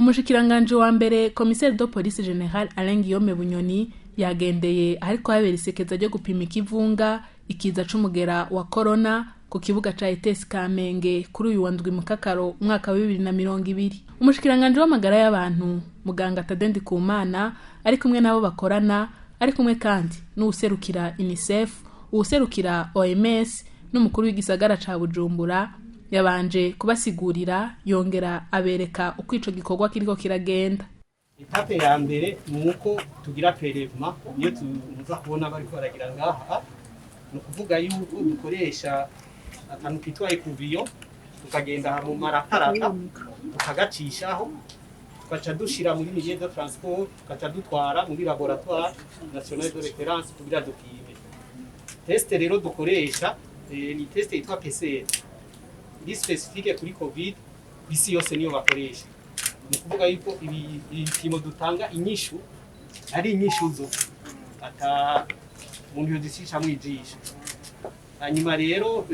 Umushikiranganji wa mbere commissaire de police general Alain Guillaume Bunyoni yagendeye ahariko habera isekeza ryo gupima ikivunga ikiza c'umugera wa corona ku kibuga ca ETS Kamenge kuri uyu wa ndwi mu Kakaro umwaka wa 2020. Umushikiranganji w'amagara y'abantu muganga Tadendi Kumana ari kumwe nabo bakorana, ari kumwe kandi n'userukira UNICEF, userukira OMS n'umukuru w'igisagara ca Bujumbura yabanje kubasigurira yongera abereka uko ico gikorwa kiriko kiragenda. Etape ya mbere nuko tugira prelevement iyo tuza kubona bari ko baragira ngaha no kuvuga yuko dukoresha akantu kitwa ekuviyo tukagenda mu marakaraka tukagacishaho tukaca dushira muri milieu de transport tukaca dutwara muri laboratoire national de référence kugira dupime. Test rero dukoresha ni test yitwa PCR ni specifique kuri covid bisi yose niyo bakoresha. Ni kuvuga yuko ibipimo dutanga inyishu ari inyishu zo ata umuntu yodisisha mwijisha. Hanyuma rero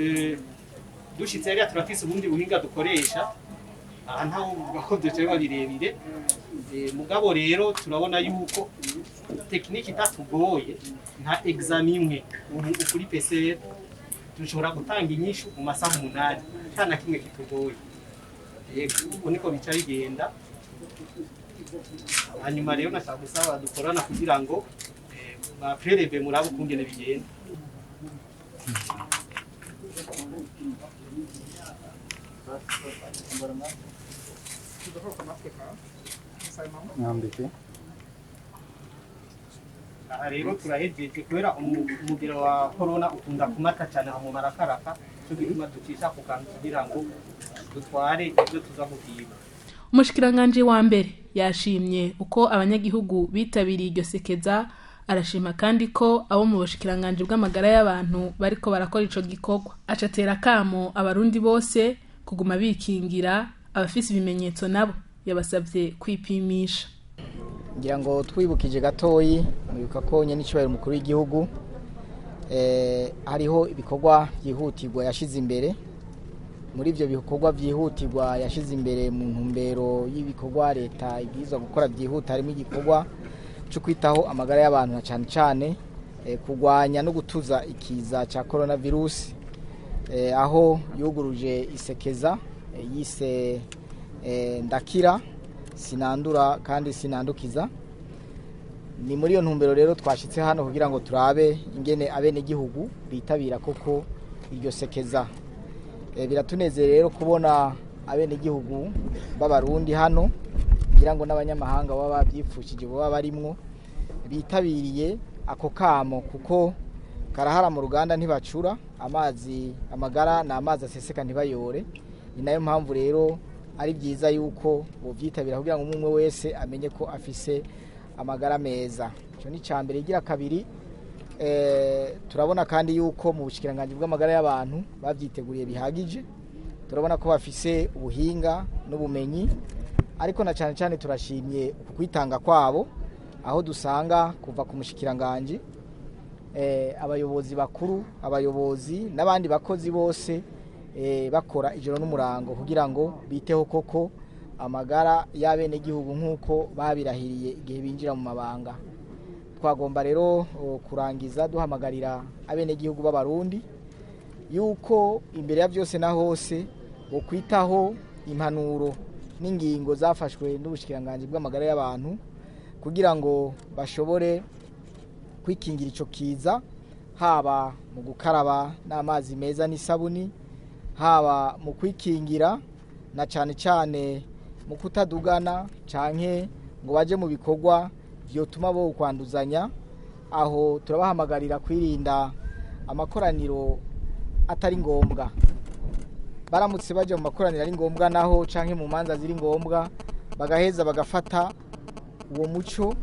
dushitse yari turafise ubundi buhinga dukoresha ntaho bakoze cyangwa birebire mugabo rero turabona yuko tekiniki itatugoye nta examen imwe kuri PCR dushobora gutanga inyishu mu masaha 8 cyana kimwe kitugoye. Uko niko bica bigenda. Hanyuma rero nashaka gusaba dukorana kugira ngo ba preleve murabo kungene bigenda. Rero turahejeje kubera umugero wa corona ukunda kumata cyane mu marakaraka cyo gituma ducisha ku kantu kugira ngo dutware ibyo tuza gupima. Umushikiranganji wa mbere yashimye uko abanyagihugu bitabiriye iryo sekeza, arashima kandi ko abo mu bushikiranganji bw'amagara y'abantu bariko barakora ico gikorwa. Acatera kamo abarundi bose kuguma bikingira, abafise ibimenyetso nabo yabasavye kwipimisha. Ngira ngo twibukije gatoyi mwibuka ko nyene icubahiro umukuru w'igihugu hariho ibikorwa byihutirwa yashize imbere. Muri ivyo bikorwa byihutirwa yashize imbere mu ntumbero y'ibikorwa leta ibwirizwa gukora byihuta harimo igikorwa cyo kwitaho amagara y'abantu na cyane cyane kugwanya no gutuza ikiza ca coronavirus aho yuguruje isekeza yise ndakira sinandura kandi sinandukiza. Ni muri iyo ntumbero rero twashitse hano kugira ngo turabe ingene abene gihugu bitabira koko iryo sekeza. Biratunezere rero kubona abene gihugu b'abarundi hano kugira ngo n'abanyamahanga baba bavyipfushije baba barimwo bitabiriye ako kamo kuko karahara mu ruganda ntibacura amazi amagara na amazi aseseka ntibayore. Ni nayo mpamvu rero ari byiza yuko bovyitabira kugira ngo umwe wese amenye ko afise amagara meza. Cyo ni cambere igira kabiri turabona kandi yuko mu bushikiranganji bw'amagara y'abantu bavyiteguriye bihagije. Turabona ko bafise ubuhinga n'ubumenyi ariko na cyane cyane turashimye kwitanga kwabo aho dusanga kuva ku mushikiranganji abayobozi bakuru abayobozi n'abandi bakozi bose bakora ijoro n'umurango kugira ngo biteho koko amagara y'abene gihugu nkuko babirahiriye igihe binjira mu mabanga. Twagomba rero kurangiza duhamagarira abene gihugu b'abarundi yuko imbere ya byose na hose bo kwitaho impanuro n'ingingo zafashwe n'ubushikiranganji bw'amagara y'abantu kugira ngo bashobore kwikingira ico kiza, haba mu gukaraba n'amazi meza n'isabuni, haba mu kwikingira na cyane cyane mu kutadugana canke ngo baje mu bikorwa vyotuma bo kwanduzanya. Aho turabahamagarira kwirinda amakoraniro atari ngombwa. Baramutse baje mu makoraniro ari ngombwa naho canke mu manza ziri ngombwa bagaheza bagafata uwo muco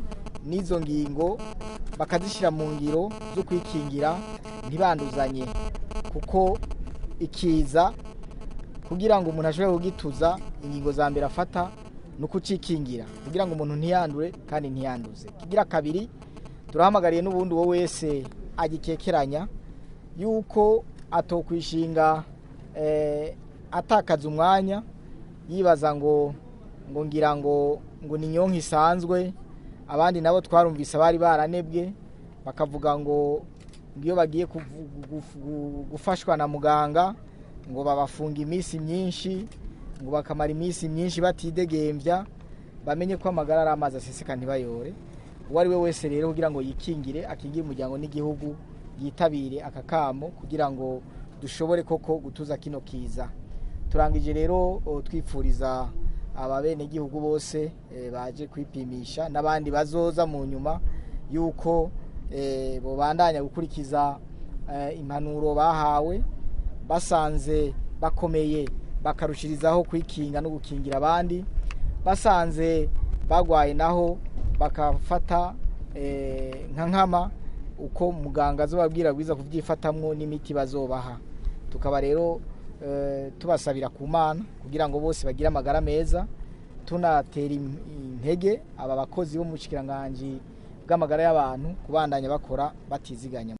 n'izo ngingo bakazishira mu ngiro zo kwikingira ntibanduzanye kuko ikiza kugira ngo umuntu ashobore kugituza ingingo za mbere afata nuko cikingira kugira ngo umuntu ntiyandure kandi ntiyanduze. Kigira kabiri turahamagariye n'ubundi wo wese agikekeranya yuko atokwishinga atakaza umwanya yibaza ngo ngo ngira ngo ni nyonka isanzwe, abandi nabo twarumvise bari baranebwe bakavuga ngo iyo bagiye gufashwa na muganga ngo babafunga iminsi myinshi, ngo bakamara iminsi myinshi batidegembya, bamenye ko amagara ari amazi aseseka ntibayore. Uwo ari we wese rero kugira ngo yikingire, akingire umuryango n'igihugu, yitabire aka kamo kugira ngo dushobore koko gutuza kino kiza. Turangije rero twipfuriza ababene igihugu bose baje kwipimisha n'abandi bazoza mu nyuma yuko bobandanya gukurikiza impanuro bahawe, basanze bakomeye bakarushirizaho kwikinga no gukingira abandi, basanze bagwaye naho bakafata nka nkama uko muganga azobabwira bwiza kuvyifatamwo n'imiti bazobaha. Tukaba rero tubasabira ku Mana kugira ngo bose bagire amagara meza, tunatera intege aba bakozi b'Umushikiranganji bw'amagara y'abantu kubandanya bakora batiziganya.